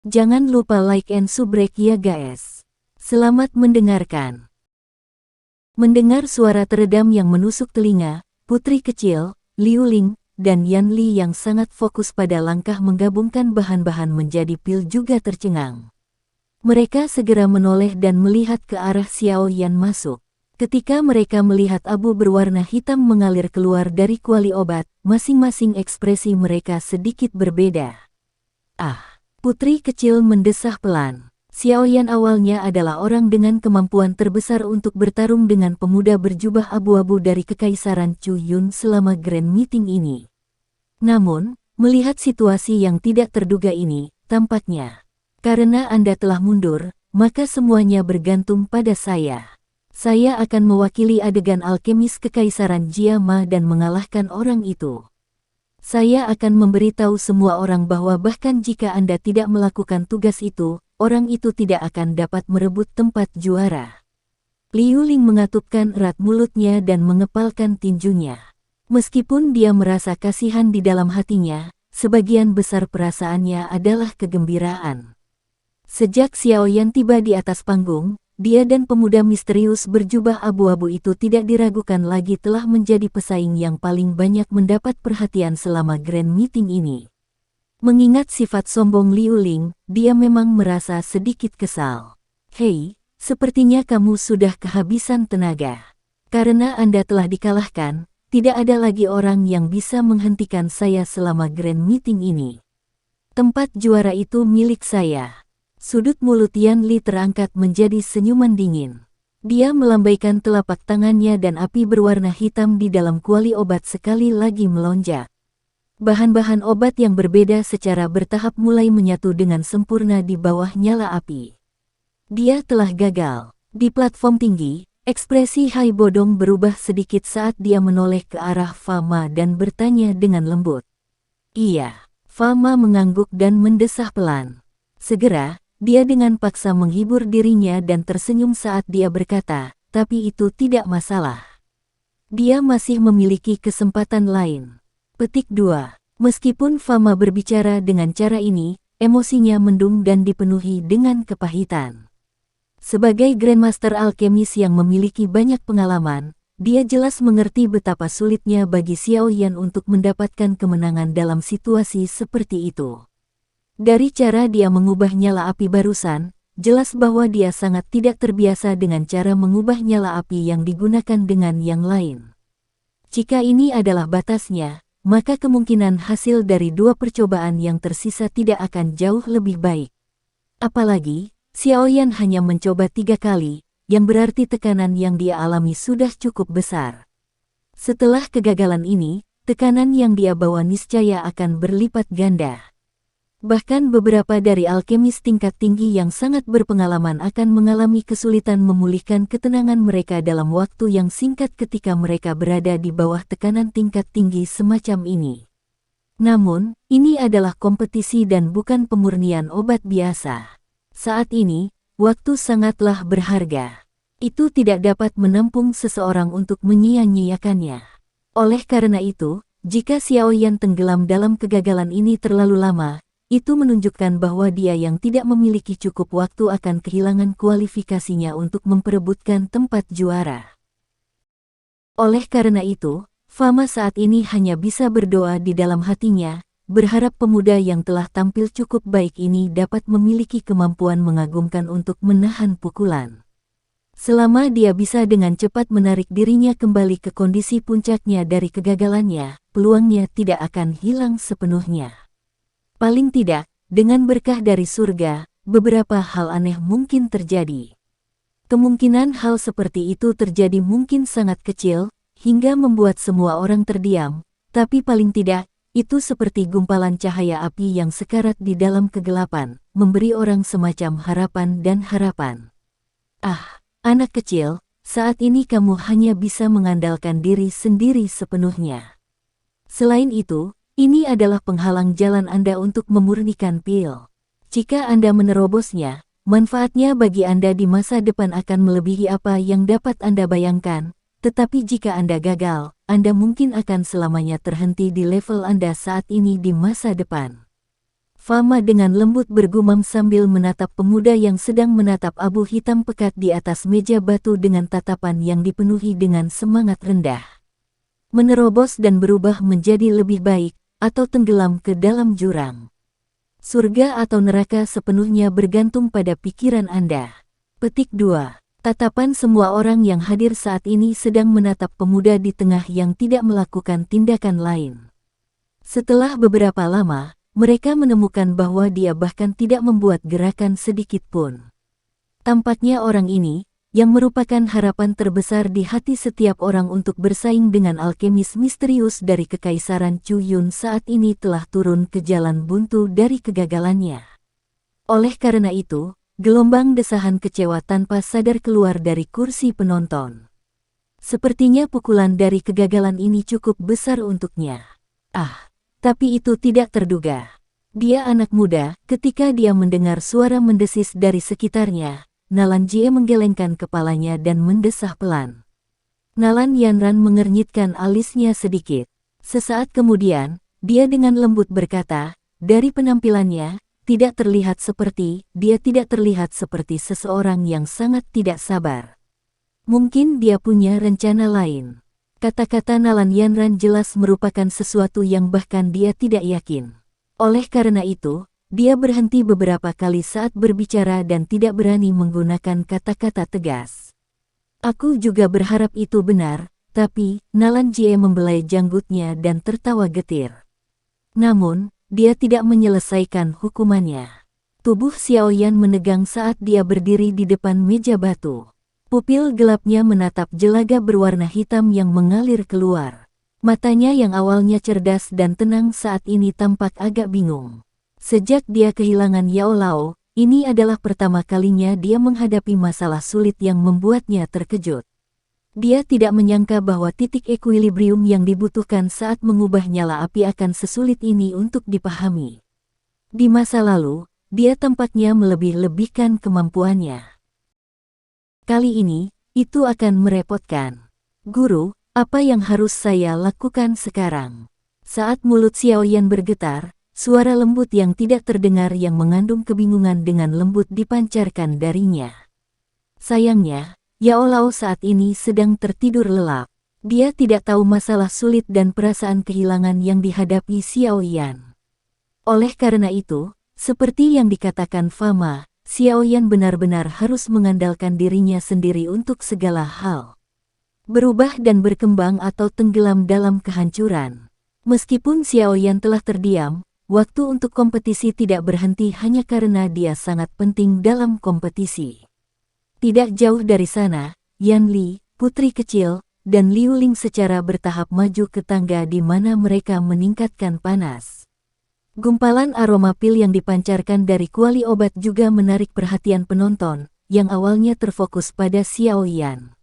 Jangan lupa like and subscribe ya guys. Selamat mendengarkan. Mendengar suara teredam yang menusuk telinga, putri kecil, Liu Ling, dan Yan Li yang sangat fokus pada langkah menggabungkan bahan-bahan menjadi pil juga tercengang. Mereka segera menoleh dan melihat ke arah Xiao Yan masuk. Ketika mereka melihat abu berwarna hitam mengalir keluar dari kuali obat, masing-masing ekspresi mereka sedikit berbeda. Putri kecil mendesah pelan. Xiao Yan awalnya adalah orang dengan kemampuan terbesar untuk bertarung dengan pemuda berjubah abu-abu dari Kekaisaran Chu Yun selama Grand Meeting ini. Namun, melihat situasi yang tidak terduga ini, tampaknya, karena Anda telah mundur, maka semuanya bergantung pada saya. Saya akan mewakili adegan alkemis Kekaisaran Jia Ma dan mengalahkan orang itu. Saya akan memberitahu semua orang bahwa bahkan jika Anda tidak melakukan tugas itu, orang itu tidak akan dapat merebut tempat juara. Liu Ling mengatupkan erat mulutnya dan mengepalkan tinjunya. Meskipun dia merasa kasihan di dalam hatinya, sebagian besar perasaannya adalah kegembiraan. Sejak Xiao Yan tiba di atas panggung, dia dan pemuda misterius berjubah abu-abu itu tidak diragukan lagi telah menjadi pesaing yang paling banyak mendapat perhatian selama Grand Meeting ini. Mengingat sifat sombong Liu Ling, dia memang merasa sedikit kesal. Hei, sepertinya kamu sudah kehabisan tenaga. Karena Anda telah dikalahkan, tidak ada lagi orang yang bisa menghentikan saya selama Grand Meeting ini. Tempat juara itu milik saya. Sudut mulut Yan Li terangkat menjadi senyuman dingin. Dia melambaikan telapak tangannya dan api berwarna hitam di dalam kuali obat sekali lagi melonjak. Bahan-bahan obat yang berbeda secara bertahap mulai menyatu dengan sempurna di bawah nyala api. Dia telah gagal. Di platform tinggi, ekspresi Hai Bodong berubah sedikit saat dia menoleh ke arah Fama dan bertanya dengan lembut. Iya, Fama mengangguk dan mendesah pelan. Segera, dia dengan paksa menghibur dirinya dan tersenyum saat dia berkata, tapi itu tidak masalah. Dia masih memiliki kesempatan lain. Petik 2. Meskipun Fama berbicara dengan cara ini, emosinya mendung dan dipenuhi dengan kepahitan. Sebagai Grandmaster Alkemis yang memiliki banyak pengalaman, dia jelas mengerti betapa sulitnya bagi Xiao Yan untuk mendapatkan kemenangan dalam situasi seperti itu. Dari cara dia mengubah nyala api barusan, jelas bahwa dia sangat tidak terbiasa dengan cara mengubah nyala api yang digunakan dengan yang lain. Jika ini adalah batasnya, maka kemungkinan hasil dari dua percobaan yang tersisa tidak akan jauh lebih baik. Apalagi, Xiao Yan hanya mencoba 3 kali, yang berarti tekanan yang dia alami sudah cukup besar. Setelah kegagalan ini, tekanan yang dia bawa niscaya akan berlipat ganda. Bahkan beberapa dari alkemis tingkat tinggi yang sangat berpengalaman akan mengalami kesulitan memulihkan ketenangan mereka dalam waktu yang singkat ketika mereka berada di bawah tekanan tingkat tinggi semacam ini. Namun, ini adalah kompetisi dan bukan pemurnian obat biasa. Saat ini, waktu sangatlah berharga. Itu tidak dapat menampung seseorang untuk menyia-nyiakannya. Oleh karena itu, jika Xiao Yan tenggelam dalam kegagalan ini terlalu lama, itu menunjukkan bahwa dia yang tidak memiliki cukup waktu akan kehilangan kualifikasinya untuk memperebutkan tempat juara. Oleh karena itu, Fama saat ini hanya bisa berdoa di dalam hatinya, berharap pemuda yang telah tampil cukup baik ini dapat memiliki kemampuan mengagumkan untuk menahan pukulan. Selama dia bisa dengan cepat menarik dirinya kembali ke kondisi puncaknya dari kegagalannya, peluangnya tidak akan hilang sepenuhnya. Paling tidak, dengan berkah dari surga, beberapa hal aneh mungkin terjadi. Kemungkinan hal seperti itu terjadi mungkin sangat kecil, hingga membuat semua orang terdiam, tapi paling tidak, itu seperti gumpalan cahaya api yang sekarat di dalam kegelapan, memberi orang semacam harapan dan harapan. Anak kecil, saat ini kamu hanya bisa mengandalkan diri sendiri sepenuhnya. Selain itu, ini adalah penghalang jalan Anda untuk memurnikan pil. Jika Anda menerobosnya, manfaatnya bagi Anda di masa depan akan melebihi apa yang dapat Anda bayangkan, tetapi jika Anda gagal, Anda mungkin akan selamanya terhenti di level Anda saat ini di masa depan. Fama dengan lembut bergumam sambil menatap pemuda yang sedang menatap abu hitam pekat di atas meja batu dengan tatapan yang dipenuhi dengan semangat rendah. Menerobos dan berubah menjadi lebih baik, atau tenggelam ke dalam jurang. Surga atau neraka sepenuhnya bergantung pada pikiran Anda. Petik 2. Tatapan semua orang yang hadir saat ini sedang menatap pemuda di tengah yang tidak melakukan tindakan lain. Setelah beberapa lama, mereka menemukan bahwa dia bahkan tidak membuat gerakan sedikit pun. Tampaknya orang ini, yang merupakan harapan terbesar di hati setiap orang untuk bersaing dengan alkemis misterius dari Kekaisaran Chu Yun saat ini telah turun ke jalan buntu dari kegagalannya. Oleh karena itu, gelombang desahan kecewa tanpa sadar keluar dari kursi penonton. Sepertinya pukulan dari kegagalan ini cukup besar untuknya. Tapi itu tidak terduga. Dia anak muda, ketika dia mendengar suara mendesis dari sekitarnya, Nalan Jie menggelengkan kepalanya dan mendesah pelan. Nalan Yanran mengernyitkan alisnya sedikit. Sesaat kemudian, dia dengan lembut berkata, dari penampilannya, dia tidak terlihat seperti seseorang yang sangat tidak sabar. Mungkin dia punya rencana lain. Kata-kata Nalan Yanran jelas merupakan sesuatu yang bahkan dia tidak yakin. Oleh karena itu, dia berhenti beberapa kali saat berbicara dan tidak berani menggunakan kata-kata tegas. Aku juga berharap itu benar, tapi Nalan Jie membelai janggutnya dan tertawa getir. Namun, dia tidak menyelesaikan hukumannya. Tubuh Xiaoyan menegang saat dia berdiri di depan meja batu. Pupil gelapnya menatap jelaga berwarna hitam yang mengalir keluar. Matanya yang awalnya cerdas dan tenang saat ini tampak agak bingung. Sejak dia kehilangan Yao Lao, ini adalah pertama kalinya dia menghadapi masalah sulit yang membuatnya terkejut. Dia tidak menyangka bahwa titik ekuilibrium yang dibutuhkan saat mengubah nyala api akan sesulit ini untuk dipahami. Di masa lalu, dia tampaknya melebih-lebihkan kemampuannya. Kali ini, itu akan merepotkan. Guru, apa yang harus saya lakukan sekarang? Saat mulut Xiaoyan bergetar, suara lembut yang tidak terdengar yang mengandung kebingungan dengan lembut dipancarkan darinya. Sayangnya, Yao Lao saat ini sedang tertidur lelap. Dia tidak tahu masalah sulit dan perasaan kehilangan yang dihadapi Xiaoyan. Oleh karena itu, seperti yang dikatakan Fama, Xiaoyan benar-benar harus mengandalkan dirinya sendiri untuk segala hal. Berubah dan berkembang atau tenggelam dalam kehancuran. Meskipun Xiaoyan telah terdiam, waktu untuk kompetisi tidak berhenti hanya karena dia sangat penting dalam kompetisi. Tidak jauh dari sana, Yan Li, putri kecil, dan Liu Ling secara bertahap maju ke tangga di mana mereka meningkatkan panas. Gumpalan aroma pil yang dipancarkan dari kuali obat juga menarik perhatian penonton, yang awalnya terfokus pada Xiaoyan.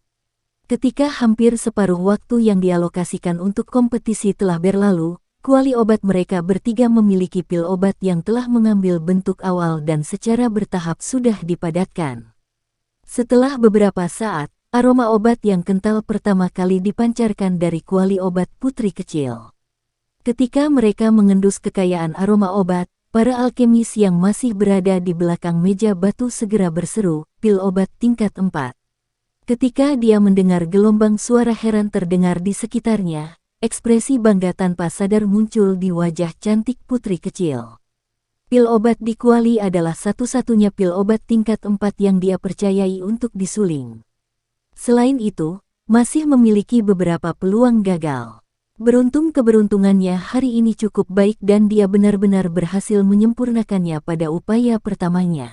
Ketika hampir separuh waktu yang dialokasikan untuk kompetisi telah berlalu, kuali obat mereka bertiga memiliki pil obat yang telah mengambil bentuk awal dan secara bertahap sudah dipadatkan. Setelah beberapa saat, aroma obat yang kental pertama kali dipancarkan dari kuali obat putri kecil. Ketika mereka mengendus kekayaan aroma obat, para alkemis yang masih berada di belakang meja batu segera berseru, pil obat tingkat 4. Ketika dia mendengar gelombang suara heran terdengar di sekitarnya, ekspresi bangga tanpa sadar muncul di wajah cantik putri kecil. Pil obat di kuali adalah satu-satunya pil obat tingkat 4 yang dia percayai untuk disuling. Selain itu, masih memiliki beberapa peluang gagal. Beruntung keberuntungannya hari ini cukup baik dan dia benar-benar berhasil menyempurnakannya pada upaya pertamanya.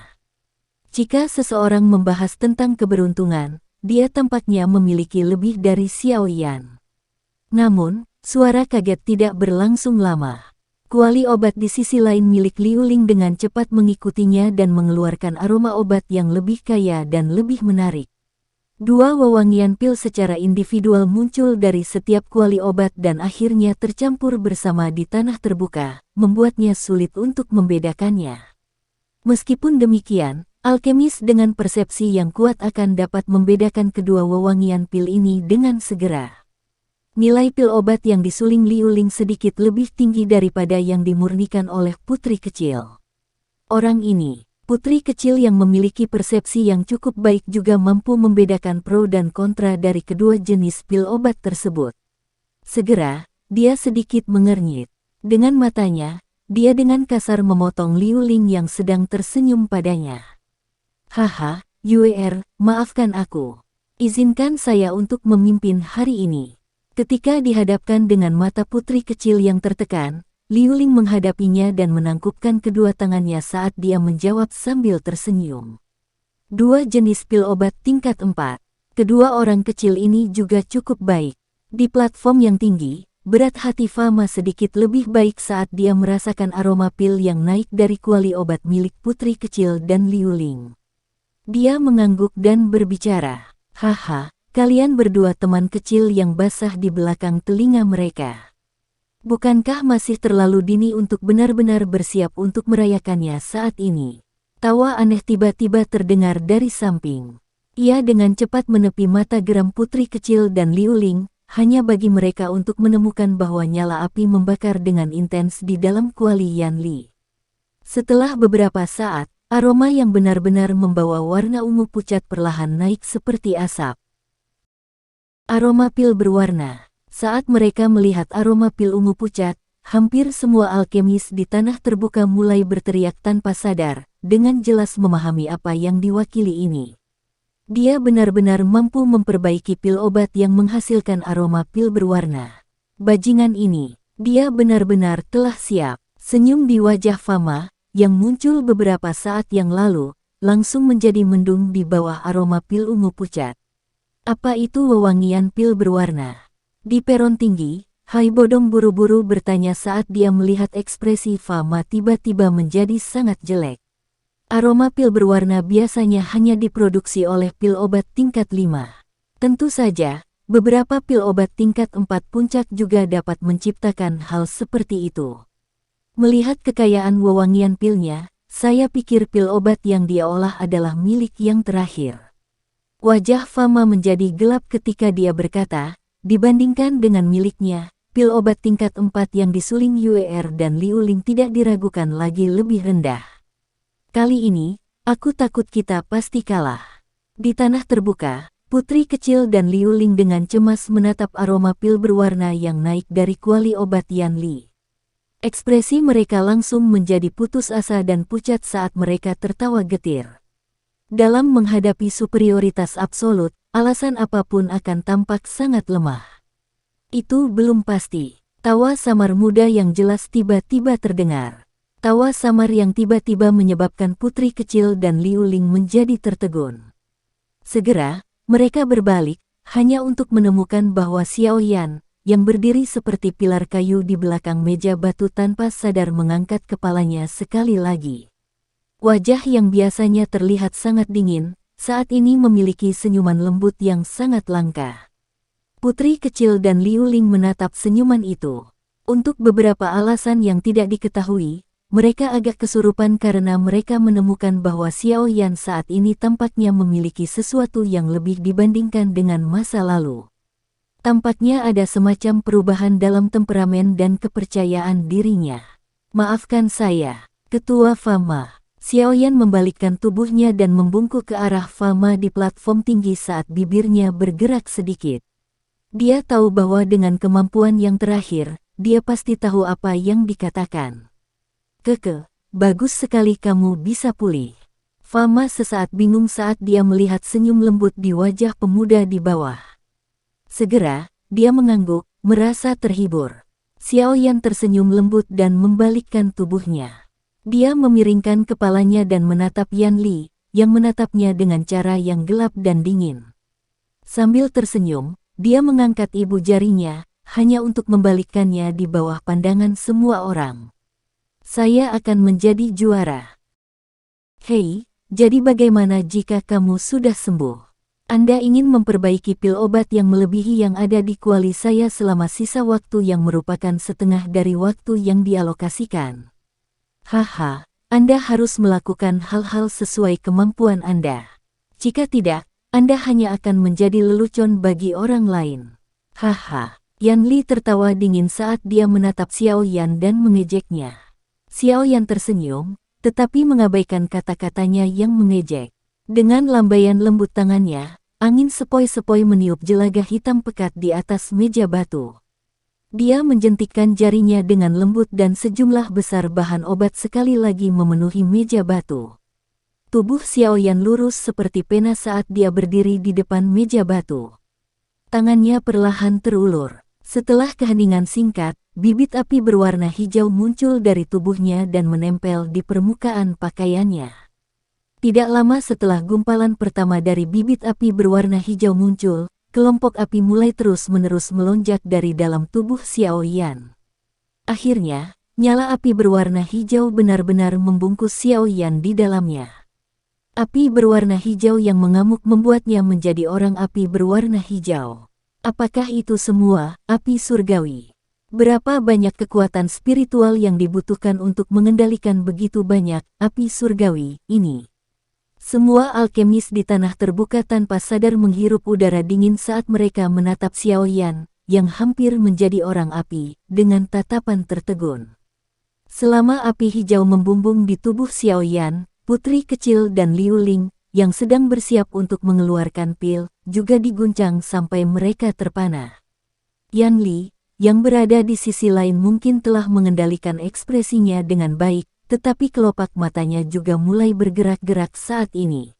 Jika seseorang membahas tentang keberuntungan, dia tampaknya memiliki lebih dari Xiaoyan. Namun, suara kaget tidak berlangsung lama. Kuali obat di sisi lain milik Liu Ling dengan cepat mengikutinya dan mengeluarkan aroma obat yang lebih kaya dan lebih menarik. Dua wewangian pil secara individual muncul dari setiap kuali obat dan akhirnya tercampur bersama di tanah terbuka, membuatnya sulit untuk membedakannya. Meskipun demikian, alkemis dengan persepsi yang kuat akan dapat membedakan kedua wewangian pil ini dengan segera. Nilai pil obat yang disuling Liu Ling sedikit lebih tinggi daripada yang dimurnikan oleh putri kecil. Orang ini, putri kecil yang memiliki persepsi yang cukup baik juga mampu membedakan pro dan kontra dari kedua jenis pil obat tersebut. Segera, dia sedikit mengernyit. Dengan matanya, dia dengan kasar memotong Liu Ling yang sedang tersenyum padanya. Haha, Yuer, maafkan aku. Izinkan saya untuk memimpin hari ini. Ketika dihadapkan dengan mata putri kecil yang tertekan, Liu Ling menghadapinya dan menangkupkan kedua tangannya saat dia menjawab sambil tersenyum. Dua jenis pil obat tingkat 4. Kedua orang kecil ini juga cukup baik. Di platform yang tinggi, berat hati Fama sedikit lebih baik saat dia merasakan aroma pil yang naik dari kuali obat milik putri kecil dan Liu Ling. Dia mengangguk dan berbicara, "Haha, kalian berdua teman kecil yang basah di belakang telinga mereka. Bukankah masih terlalu dini untuk benar-benar bersiap untuk merayakannya saat ini?" Tawa aneh tiba-tiba terdengar dari samping. Ia dengan cepat menepi mata geram putri kecil dan Liu Ling, hanya bagi mereka untuk menemukan bahwa nyala api membakar dengan intens di dalam kuali Yan Li. Setelah beberapa saat, aroma yang benar-benar membawa warna ungu pucat perlahan naik seperti asap. Aroma pil berwarna. Saat mereka melihat aroma pil ungu pucat, hampir semua alkemis di tanah terbuka mulai berteriak tanpa sadar, dengan jelas memahami apa yang diwakili ini. Dia benar-benar mampu memperbaiki pil obat yang menghasilkan aroma pil berwarna. Bajingan ini, dia benar-benar telah siap. Senyum di wajah Fama, yang muncul beberapa saat yang lalu, langsung menjadi mendung di bawah aroma pil ungu pucat. Apa itu wewangian pil berwarna? Di peron tinggi, Hai Bodong buru-buru bertanya saat dia melihat ekspresi Fama tiba-tiba menjadi sangat jelek. Aroma pil berwarna biasanya hanya diproduksi oleh pil obat tingkat 5. Tentu saja, beberapa pil obat tingkat 4 puncak juga dapat menciptakan hal seperti itu. Melihat kekayaan wewangian pilnya, saya pikir pil obat yang dia olah adalah milik yang terakhir. Wajah Fama menjadi gelap ketika dia berkata, dibandingkan dengan miliknya, pil obat tingkat 4 yang disuling Yuer dan Liu Ling tidak diragukan lagi lebih rendah. Kali ini, aku takut kita pasti kalah. Di tanah terbuka, putri kecil dan Liu Ling dengan cemas menatap aroma pil berwarna yang naik dari kuali obat Yan Li. Ekspresi mereka langsung menjadi putus asa dan pucat saat mereka tertawa getir. Dalam menghadapi superioritas absolut, alasan apapun akan tampak sangat lemah. Itu belum pasti. Tawa samar muda yang jelas tiba-tiba terdengar. Tawa samar yang tiba-tiba menyebabkan putri kecil dan Liu Ling menjadi tertegun. Segera, mereka berbalik, hanya untuk menemukan bahwa Xiao Yan, yang berdiri seperti pilar kayu di belakang meja batu tanpa sadar mengangkat kepalanya sekali lagi. Wajah yang biasanya terlihat sangat dingin, saat ini memiliki senyuman lembut yang sangat langka. Putri kecil dan Liu Ling menatap senyuman itu. Untuk beberapa alasan yang tidak diketahui, mereka agak kesurupan karena mereka menemukan bahwa Xiao Yan saat ini tampaknya memiliki sesuatu yang lebih dibandingkan dengan masa lalu. Tampaknya ada semacam perubahan dalam temperamen dan kepercayaan dirinya. Maafkan saya, Ketua Fama. Xiao Yan membalikkan tubuhnya dan membungkuk ke arah Fama di platform tinggi saat bibirnya bergerak sedikit. Dia tahu bahwa dengan kemampuan yang terakhir, dia pasti tahu apa yang dikatakan. Bagus sekali kamu bisa pulih. Fama sesaat bingung saat dia melihat senyum lembut di wajah pemuda di bawah. Segera, dia mengangguk, merasa terhibur. Xiao Yan tersenyum lembut dan membalikkan tubuhnya. Dia memiringkan kepalanya dan menatap Yan Li, yang menatapnya dengan cara yang gelap dan dingin. Sambil tersenyum, dia mengangkat ibu jarinya, hanya untuk membalikkannya di bawah pandangan semua orang. Saya akan menjadi juara. Hei, jadi bagaimana jika kamu sudah sembuh? Anda ingin memperbaiki pil obat yang melebihi yang ada di kuali saya selama sisa waktu yang merupakan setengah dari waktu yang dialokasikan. Haha, Anda harus melakukan hal-hal sesuai kemampuan Anda. Jika tidak, Anda hanya akan menjadi lelucon bagi orang lain. Haha, Yan Li tertawa dingin saat dia menatap Xiao Yan dan mengejeknya. Xiao Yan tersenyum, tetapi mengabaikan kata-katanya yang mengejek. Dengan lambaian lembut tangannya, angin sepoi-sepoi meniup jelaga hitam pekat di atas meja batu. Dia menjentikkan jarinya dengan lembut dan sejumlah besar bahan obat sekali lagi memenuhi meja batu. Tubuh Xiao Yan lurus seperti pena saat dia berdiri di depan meja batu. Tangannya perlahan terulur. Setelah keheningan singkat, bibit api berwarna hijau muncul dari tubuhnya dan menempel di permukaan pakaiannya. Tidak lama setelah gumpalan pertama dari bibit api berwarna hijau muncul, kelompok api mulai terus-menerus melonjak dari dalam tubuh Xiao Yan. Akhirnya, nyala api berwarna hijau benar-benar membungkus Xiao Yan di dalamnya. Api berwarna hijau yang mengamuk membuatnya menjadi orang api berwarna hijau. Apakah itu semua api surgawi? Berapa banyak kekuatan spiritual yang dibutuhkan untuk mengendalikan begitu banyak api surgawi ini? Semua alkemis di tanah terbuka tanpa sadar menghirup udara dingin saat mereka menatap Xiao Yan, yang hampir menjadi orang api, dengan tatapan tertegun. Selama api hijau membumbung di tubuh Xiao Yan, putri kecil dan Liu Ling, yang sedang bersiap untuk mengeluarkan pil, juga diguncang sampai mereka terpana. Yan Li, yang berada di sisi lain mungkin telah mengendalikan ekspresinya dengan baik, tetapi kelopak matanya juga mulai bergerak-gerak saat ini.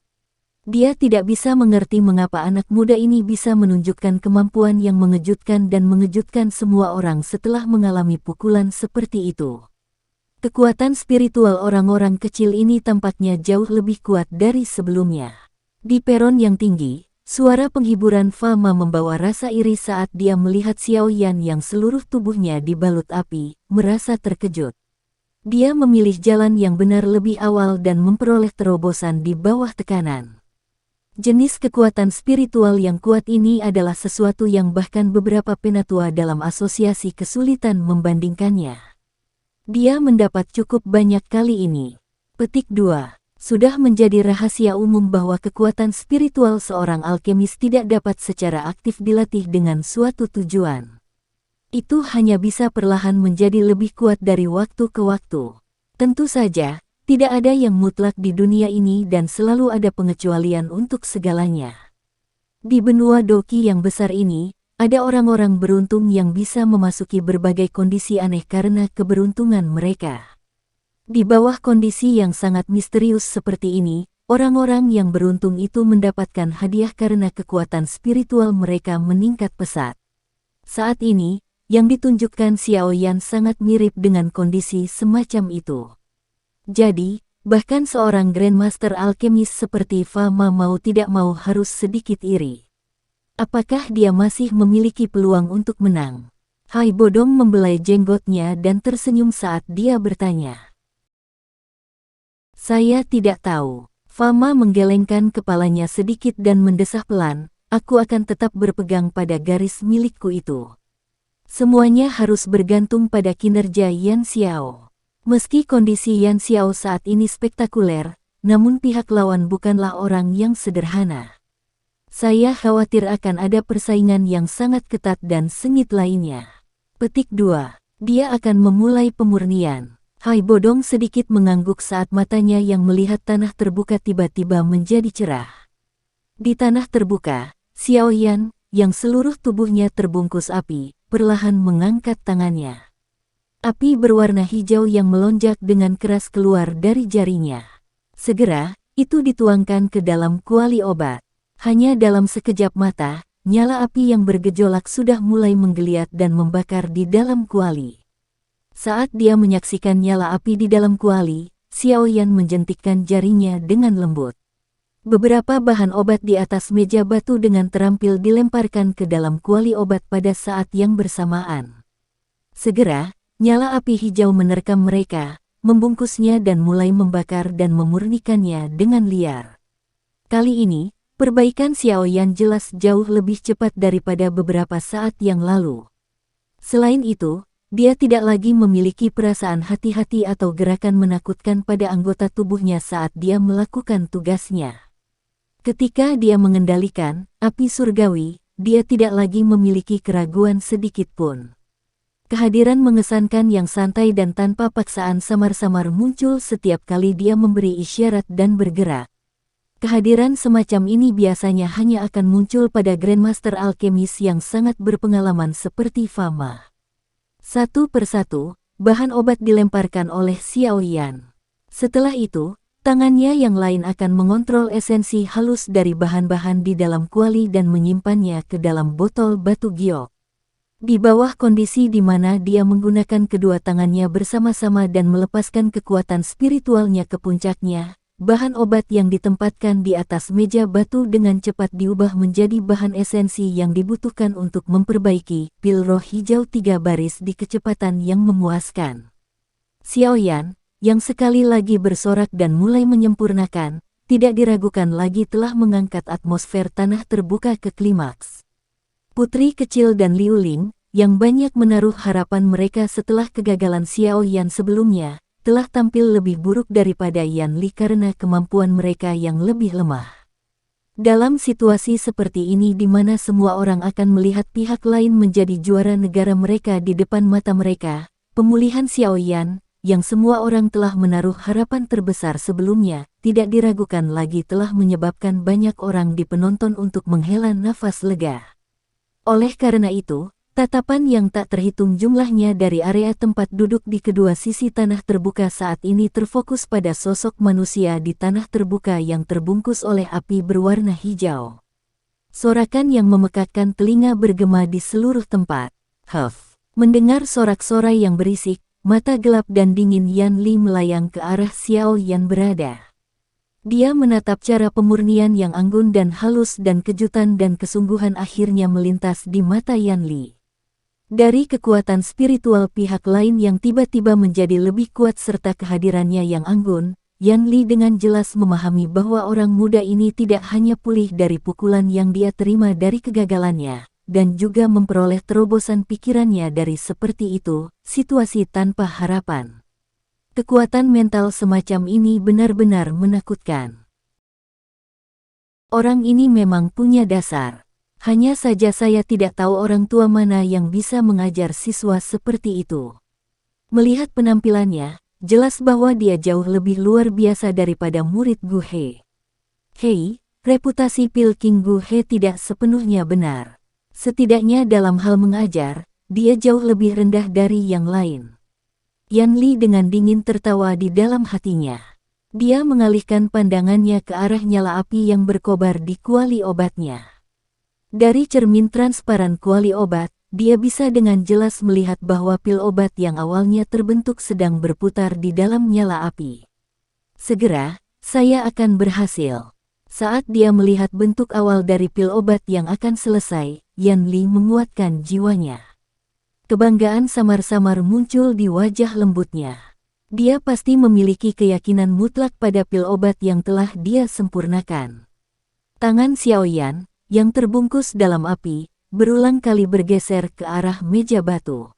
Dia tidak bisa mengerti mengapa anak muda ini bisa menunjukkan kemampuan yang mengejutkan dan mengejutkan semua orang setelah mengalami pukulan seperti itu. Kekuatan spiritual orang-orang kecil ini tampaknya jauh lebih kuat dari sebelumnya. Di peron yang tinggi, suara penghiburan Fama membawa rasa iri saat dia melihat Xiao Yan yang seluruh tubuhnya dibalut api, merasa terkejut. Dia memilih jalan yang benar lebih awal dan memperoleh terobosan di bawah tekanan. Jenis kekuatan spiritual yang kuat ini adalah sesuatu yang bahkan beberapa penatua dalam asosiasi kesulitan membandingkannya. Dia mendapat cukup banyak kali ini. Petik 2. Sudah menjadi rahasia umum bahwa kekuatan spiritual seorang alkemis tidak dapat secara aktif dilatih dengan suatu tujuan. Itu hanya bisa perlahan menjadi lebih kuat dari waktu ke waktu. Tentu saja, tidak ada yang mutlak di dunia ini dan selalu ada pengecualian untuk segalanya. Di benua Doki yang besar ini, ada orang-orang beruntung yang bisa memasuki berbagai kondisi aneh karena keberuntungan mereka. Di bawah kondisi yang sangat misterius seperti ini, orang-orang yang beruntung itu mendapatkan hadiah karena kekuatan spiritual mereka meningkat pesat. Saat ini, yang ditunjukkan Xiao Yan sangat mirip dengan kondisi semacam itu. Jadi, bahkan seorang Grandmaster alkemis seperti Fama mau tidak mau harus sedikit iri. Apakah dia masih memiliki peluang untuk menang? Hai Bodong membelai jenggotnya dan tersenyum saat dia bertanya. Saya tidak tahu. Fama menggelengkan kepalanya sedikit dan mendesah pelan, aku akan tetap berpegang pada garis milikku itu. Semuanya harus bergantung pada kinerja Yan Xiao. Meski kondisi Yan Xiao saat ini spektakuler, namun pihak lawan bukanlah orang yang sederhana. Saya khawatir akan ada persaingan yang sangat ketat dan sengit lainnya. Petik 2. Dia akan memulai pemurnian. Hai Bodong sedikit mengangguk saat matanya yang melihat tanah terbuka tiba-tiba menjadi cerah. Di tanah terbuka, Xiao Yan, yang seluruh tubuhnya terbungkus api, perlahan mengangkat tangannya. Api berwarna hijau yang melonjak dengan keras keluar dari jarinya. Segera, itu dituangkan ke dalam kuali obat. Hanya dalam sekejap mata, nyala api yang bergejolak sudah mulai menggeliat dan membakar di dalam kuali. Saat dia menyaksikan nyala api di dalam kuali, Xiao Yan menjentikkan jarinya dengan lembut. Beberapa bahan obat di atas meja batu dengan terampil dilemparkan ke dalam kuali obat pada saat yang bersamaan. Segera, nyala api hijau menerkam mereka, membungkusnya dan mulai membakar dan memurnikannya dengan liar. Kali ini, perbaikan Xiao Yan jelas jauh lebih cepat daripada beberapa saat yang lalu. Selain itu, dia tidak lagi memiliki perasaan hati-hati atau gerakan menakutkan pada anggota tubuhnya saat dia melakukan tugasnya. Ketika dia mengendalikan api surgawi, dia tidak lagi memiliki keraguan sedikit pun. Kehadiran mengesankan yang santai dan tanpa paksaan samar-samar muncul setiap kali dia memberi isyarat dan bergerak. Kehadiran semacam ini biasanya hanya akan muncul pada Grandmaster alkemis yang sangat berpengalaman seperti Fama. Satu persatu, bahan obat dilemparkan oleh Xiao Yan. Setelah itu, tangannya yang lain akan mengontrol esensi halus dari bahan-bahan di dalam kuali dan menyimpannya ke dalam botol batu giok. Di bawah kondisi di mana dia menggunakan kedua tangannya bersama-sama dan melepaskan kekuatan spiritualnya ke puncaknya, bahan obat yang ditempatkan di atas meja batu dengan cepat diubah menjadi bahan esensi yang dibutuhkan untuk memperbaiki pil roh hijau 3 baris di kecepatan yang memuaskan. Xiao Yan, yang sekali lagi bersorak dan mulai menyempurnakan, tidak diragukan lagi telah mengangkat atmosfer tanah terbuka ke klimaks. Putri kecil dan Liu Ling, yang banyak menaruh harapan mereka setelah kegagalan Xiao Yan sebelumnya, telah tampil lebih buruk daripada Yan Li karena kemampuan mereka yang lebih lemah. Dalam situasi seperti ini di mana semua orang akan melihat pihak lain menjadi juara negara mereka di depan mata mereka, pemulihan Xiao Yan, yang semua orang telah menaruh harapan terbesar sebelumnya, tidak diragukan lagi telah menyebabkan banyak orang di penonton untuk menghela nafas lega. Oleh karena itu, tatapan yang tak terhitung jumlahnya dari area tempat duduk di kedua sisi tanah terbuka saat ini terfokus pada sosok manusia di tanah terbuka yang terbungkus oleh api berwarna hijau. Sorakan yang memekakkan telinga bergema di seluruh tempat. Mendengar sorak-sorai yang berisik, mata gelap dan dingin Yan Li melayang ke arah Xiao Yan berada. Dia menatap cara pemurnian yang anggun dan halus dan kejutan dan kesungguhan akhirnya melintas di mata Yan Li. Dari kekuatan spiritual pihak lain yang tiba-tiba menjadi lebih kuat serta kehadirannya yang anggun, Yan Li dengan jelas memahami bahwa orang muda ini tidak hanya pulih dari pukulan yang dia terima dari kegagalannya, dan juga memperoleh terobosan pikirannya dari seperti itu, situasi tanpa harapan. Kekuatan mental semacam ini benar-benar menakutkan. Orang ini memang punya dasar. Hanya saja saya tidak tahu orang tua mana yang bisa mengajar siswa seperti itu. Melihat penampilannya, jelas bahwa dia jauh lebih luar biasa daripada murid Gu He. Hei, reputasi Pil King Gu He tidak sepenuhnya benar. Setidaknya dalam hal mengajar, dia jauh lebih rendah dari yang lain. Yan Li dengan dingin tertawa di dalam hatinya. Dia mengalihkan pandangannya ke arah nyala api yang berkobar di kuali obatnya. Dari cermin transparan kuali obat, dia bisa dengan jelas melihat bahwa pil obat yang awalnya terbentuk sedang berputar di dalam nyala api. Segera, saya akan berhasil. Saat dia melihat bentuk awal dari pil obat yang akan selesai, Yan Li menguatkan jiwanya. Kebanggaan samar-samar muncul di wajah lembutnya. Dia pasti memiliki keyakinan mutlak pada pil obat yang telah dia sempurnakan. Tangan Xiao Yan, yang terbungkus dalam api, berulang kali bergeser ke arah meja batu.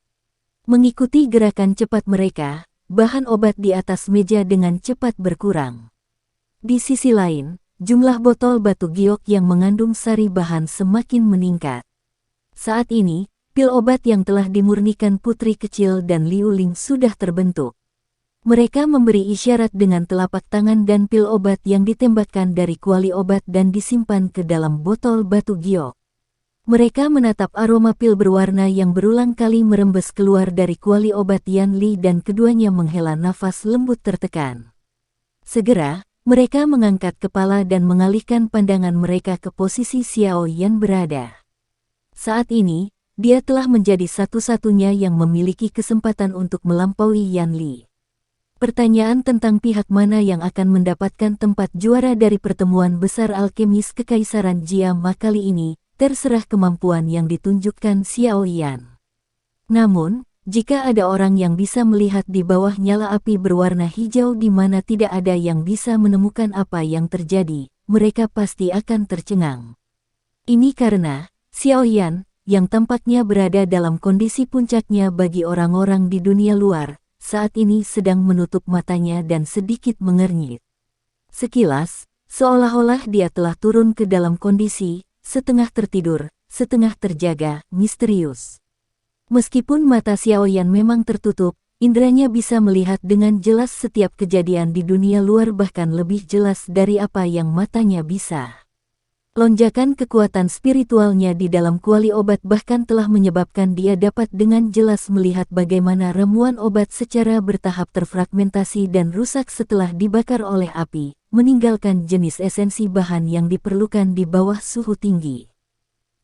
Mengikuti gerakan cepat mereka, bahan obat di atas meja dengan cepat berkurang. Di sisi lain, jumlah botol batu giok yang mengandung sari bahan semakin meningkat. Saat ini, pil obat yang telah dimurnikan putri kecil dan Liu Ling sudah terbentuk. Mereka memberi isyarat dengan telapak tangan dan pil obat yang ditembakkan dari kuali obat dan disimpan ke dalam botol batu giok. Mereka menatap aroma pil berwarna yang berulang kali merembes keluar dari kuali obat Yan Li dan keduanya menghela nafas lembut tertekan. Segera, mereka mengangkat kepala dan mengalihkan pandangan mereka ke posisi Xiao Yan berada. Saat ini, dia telah menjadi satu-satunya yang memiliki kesempatan untuk melampaui Yan Li. Pertanyaan tentang pihak mana yang akan mendapatkan tempat juara dari pertemuan besar alkemis Kekaisaran Jiama kali ini, terserah kemampuan yang ditunjukkan Xiao Yan. Namun, jika ada orang yang bisa melihat di bawah nyala api berwarna hijau di mana tidak ada yang bisa menemukan apa yang terjadi, mereka pasti akan tercengang. Ini karena, Xiao Yan, yang tampaknya berada dalam kondisi puncaknya bagi orang-orang di dunia luar, saat ini sedang menutup matanya dan sedikit mengernyit. Sekilas, seolah-olah dia telah turun ke dalam kondisi setengah tertidur, setengah terjaga, misterius. Meskipun mata Xiaoyan memang tertutup, indranya bisa melihat dengan jelas setiap kejadian di dunia luar, bahkan lebih jelas dari apa yang matanya bisa. Lonjakan kekuatan spiritualnya di dalam kuali obat bahkan telah menyebabkan dia dapat dengan jelas melihat bagaimana ramuan obat secara bertahap terfragmentasi dan rusak setelah dibakar oleh api, meninggalkan jenis esensi bahan yang diperlukan di bawah suhu tinggi.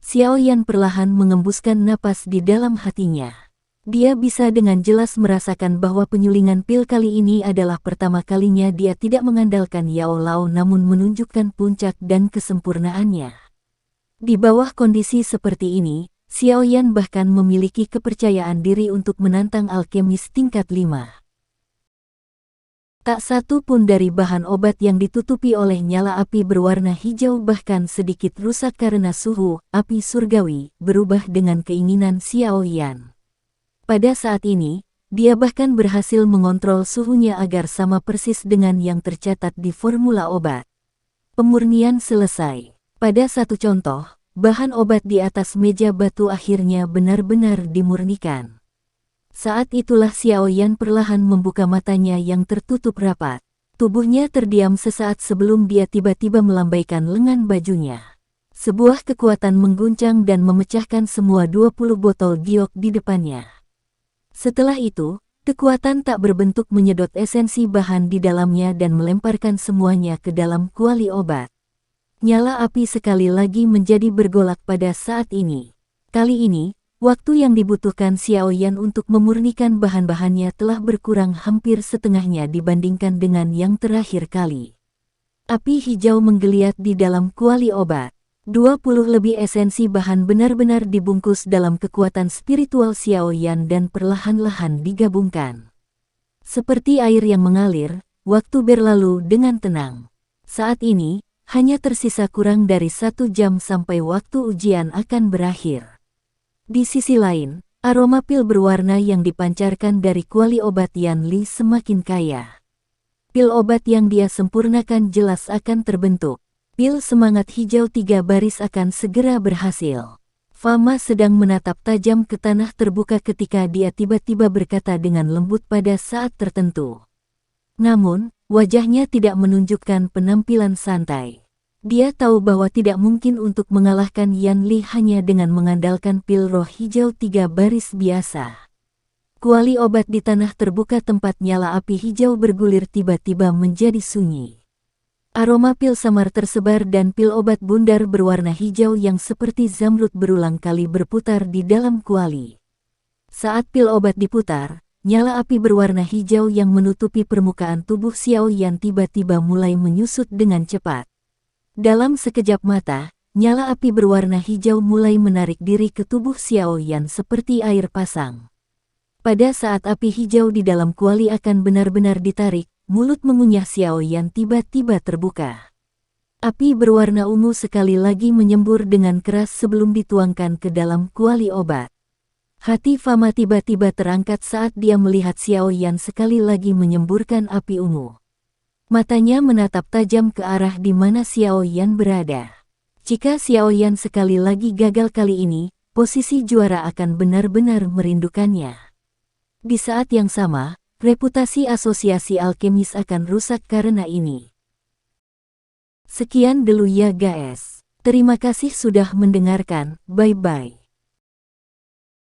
Xiaoyan perlahan mengembuskan napas di dalam hatinya. Dia bisa dengan jelas merasakan bahwa penyulingan pil kali ini adalah pertama kalinya dia tidak mengandalkan Yao Lao namun menunjukkan puncak dan kesempurnaannya. Di bawah kondisi seperti ini, Xiaoyan bahkan memiliki kepercayaan diri untuk menantang alkemis tingkat 5. Tak satu pun dari bahan obat yang ditutupi oleh nyala api berwarna hijau bahkan sedikit rusak karena suhu api surgawi berubah dengan keinginan Xiaoyan. Pada saat ini, dia bahkan berhasil mengontrol suhunya agar sama persis dengan yang tercatat di formula obat. Pemurnian selesai. Pada satu contoh, bahan obat di atas meja batu akhirnya benar-benar dimurnikan. Saat itulah Xiaoyan perlahan membuka matanya yang tertutup rapat. Tubuhnya terdiam sesaat sebelum dia tiba-tiba melambaikan lengan bajunya. Sebuah kekuatan mengguncang dan memecahkan semua 20 botol giok di depannya. Setelah itu, kekuatan tak berbentuk menyedot esensi bahan di dalamnya dan melemparkan semuanya ke dalam kuali obat. Nyala api sekali lagi menjadi bergolak pada saat ini. Kali ini, waktu yang dibutuhkan Xiaoyan untuk memurnikan bahan-bahannya telah berkurang hampir setengahnya dibandingkan dengan yang terakhir kali. Api hijau menggeliat di dalam kuali obat. 20 lebih esensi bahan benar-benar dibungkus dalam kekuatan spiritual Xiaoyan dan perlahan-lahan digabungkan. Seperti air yang mengalir, waktu berlalu dengan tenang. Saat ini, hanya tersisa kurang dari 1 jam sampai waktu ujian akan berakhir. Di sisi lain, aroma pil berwarna yang dipancarkan dari kuali obat Yanli semakin kaya. Pil obat yang dia sempurnakan jelas akan terbentuk. Pil semangat hijau 3 baris akan segera berhasil. Fama sedang menatap tajam ke tanah terbuka ketika dia tiba-tiba berkata dengan lembut pada saat tertentu. Namun, wajahnya tidak menunjukkan penampilan santai. Dia tahu bahwa tidak mungkin untuk mengalahkan Yanli hanya dengan mengandalkan pil roh hijau 3 baris biasa. Kuali obat di tanah terbuka tempat nyala api hijau bergulir tiba-tiba menjadi sunyi. Aroma pil samar tersebar dan pil obat bundar berwarna hijau yang seperti zamrud berulang kali berputar di dalam kuali. Saat pil obat diputar, nyala api berwarna hijau yang menutupi permukaan tubuh Xiaoyan tiba-tiba mulai menyusut dengan cepat. Dalam sekejap mata, nyala api berwarna hijau mulai menarik diri ke tubuh Xiaoyan seperti air pasang. Pada saat api hijau di dalam kuali akan benar-benar ditarik, mulut mengunyah Xiaoyan tiba-tiba terbuka. Api berwarna ungu sekali lagi menyembur dengan keras sebelum dituangkan ke dalam kuali obat. Hati Fama tiba-tiba terangkat saat dia melihat Xiaoyan sekali lagi menyemburkan api ungu. Matanya menatap tajam ke arah di mana Xiaoyan berada. Jika Xiaoyan sekali lagi gagal kali ini, posisi juara akan benar-benar merindukannya. Di saat yang sama, reputasi asosiasi alkemis akan rusak karena ini. Sekian dulu ya guys. Terima kasih sudah mendengarkan. Bye-bye.